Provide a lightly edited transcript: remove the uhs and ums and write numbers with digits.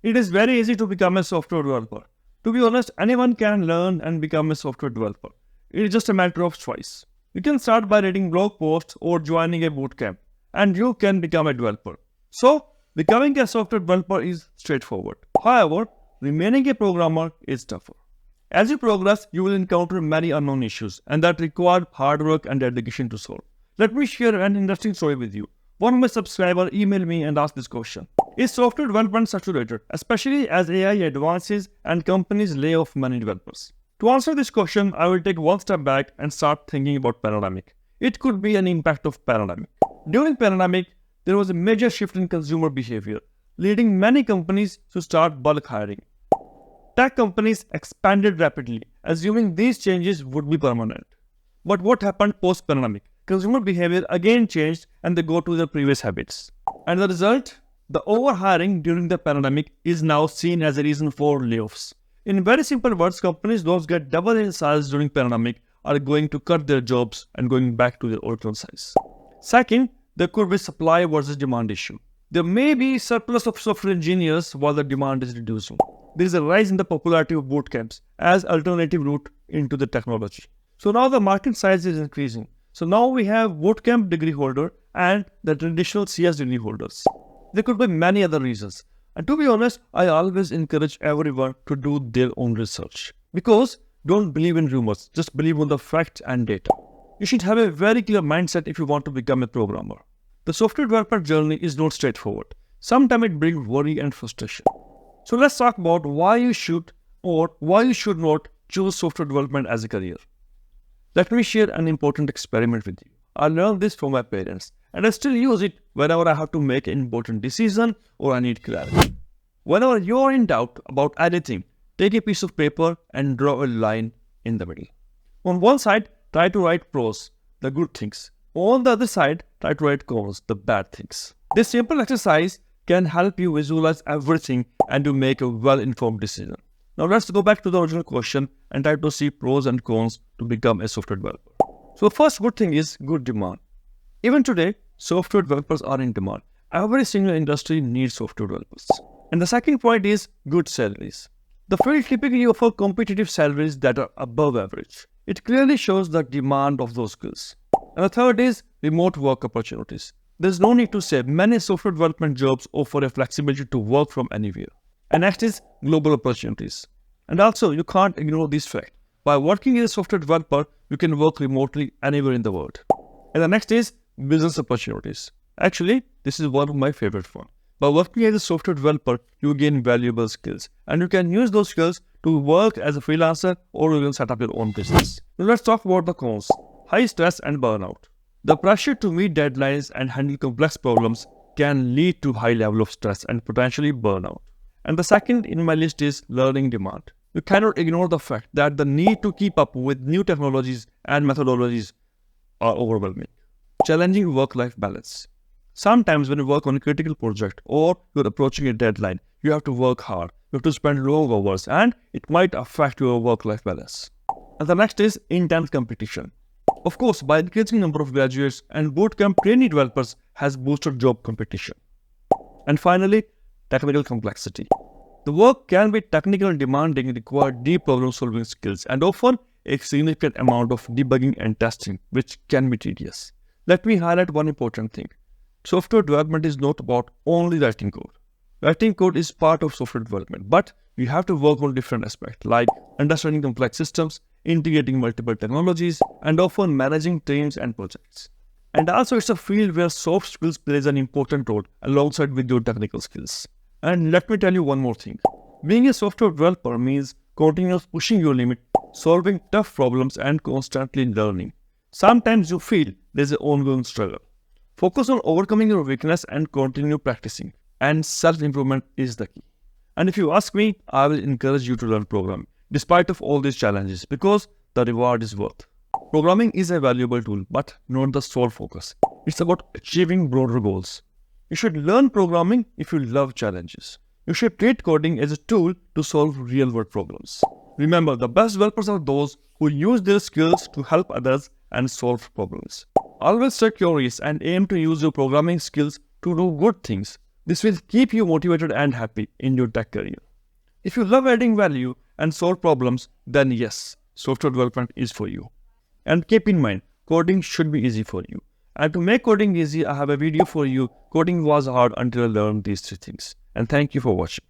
It is very easy to become a software developer. To be honest, anyone can learn and become a software developer. It is just a matter of choice. You can start by reading blog posts or joining a bootcamp, and you can become a developer. So, becoming a software developer is straightforward. However, remaining a programmer is tougher. As you progress, you will encounter many unknown issues, and that require hard work and dedication to solve. Let me share an interesting story with you. One of my subscribers emailed me and asked this question. Is software development saturated, especially as AI advances and companies lay off many developers? To answer this question, I will take one step back and start thinking about pandemic. It could be an impact of pandemic. During pandemic, there was a major shift in consumer behavior, leading many companies to start bulk hiring. Tech companies expanded rapidly, assuming these changes would be permanent. But what happened post-pandemic? Consumer behavior again changed and they go to their previous habits. And the result? The overhiring during the pandemic is now seen as a reason for layoffs. In very simple words, companies those get double in size during pandemic are going to cut their jobs and going back to their original size. Second, there could be supply versus demand issue. There may be surplus of software engineers while the demand is reducing. There is a rise in the popularity of bootcamps as alternative route into the technology. So now the market size is increasing. So now we have bootcamp degree holder and the traditional CS degree holders. There could be many other reasons. And to be honest, I always encourage everyone to do their own research. Because don't believe in rumors, just believe on the facts and data. You should have a very clear mindset if you want to become a programmer. The software development journey is not straightforward. Sometimes it brings worry and frustration. So let's talk about why you should or why you should not choose software development as a career. Let me share an important experiment with you. I learned this from my parents and I still use it whenever I have to make an important decision or I need clarity. Whenever you're in doubt about anything, take a piece of paper and draw a line in the middle. On one side, try to write pros, the good things. On the other side, try to write cons, the bad things. This simple exercise can help you visualize everything and to make a well-informed decision. Now let's go back to the original question and try to see pros and cons to become a software developer. So the first good thing is good demand. Even today, software developers are in demand. Every single industry needs software developers. And the second point is good salaries. The field typically offers competitive salaries that are above average. It clearly shows the demand of those skills. And the third is remote work opportunities. There's no need to say many software development jobs offer a flexibility to work from anywhere. And next is global opportunities. And also, you can't ignore this fact. By working as a software developer, you can work remotely anywhere in the world. And the next is business opportunities. Actually, this is one of my favorite ones. By working as a software developer, you gain valuable skills. And you can use those skills to work as a freelancer or you can set up your own business. Now let's talk about the cons. High stress and burnout. The pressure to meet deadlines and handle complex problems can lead to high level of stress and potentially burnout. And the second in my list is learning demand. You cannot ignore the fact that the need to keep up with new technologies and methodologies are overwhelming. Challenging work-life balance. Sometimes when you work on a critical project or you're approaching a deadline, you have to work hard, you have to spend long hours and it might affect your work-life balance. And the next is intense competition. Of course, by increasing number of graduates and bootcamp trainee developers has boosted job competition. And finally, technical complexity. The work can be technical and demanding, require deep problem-solving skills and often a significant amount of debugging and testing, which can be tedious. Let me highlight one important thing. Software development is not about only writing code. Writing code is part of software development, but you have to work on different aspects like understanding complex systems, integrating multiple technologies, and often managing teams and projects. And also it's a field where soft skills plays an important role alongside with your technical skills. And let me tell you one more thing. Being a software developer means continuously pushing your limit, solving tough problems and constantly learning. Sometimes you feel there's an ongoing struggle. Focus on overcoming your weakness and continue practicing. And self-improvement is the key. And if you ask me, I will encourage you to learn programming, despite of all these challenges, because the reward is worth. Programming is a valuable tool, but not the sole focus. It's about achieving broader goals. You should learn programming if you love challenges. You should treat coding as a tool to solve real-world problems. Remember, the best developers are those who use their skills to help others and solve problems. Always stay curious and aim to use your programming skills to do good things, This will keep you motivated and happy in your tech career. If you love adding value and solve problems, then yes, software development is for you. And keep in mind, coding should be easy for you. And to make coding easy, I have a video for you. Coding was hard until I learned these three things. And thank you for watching.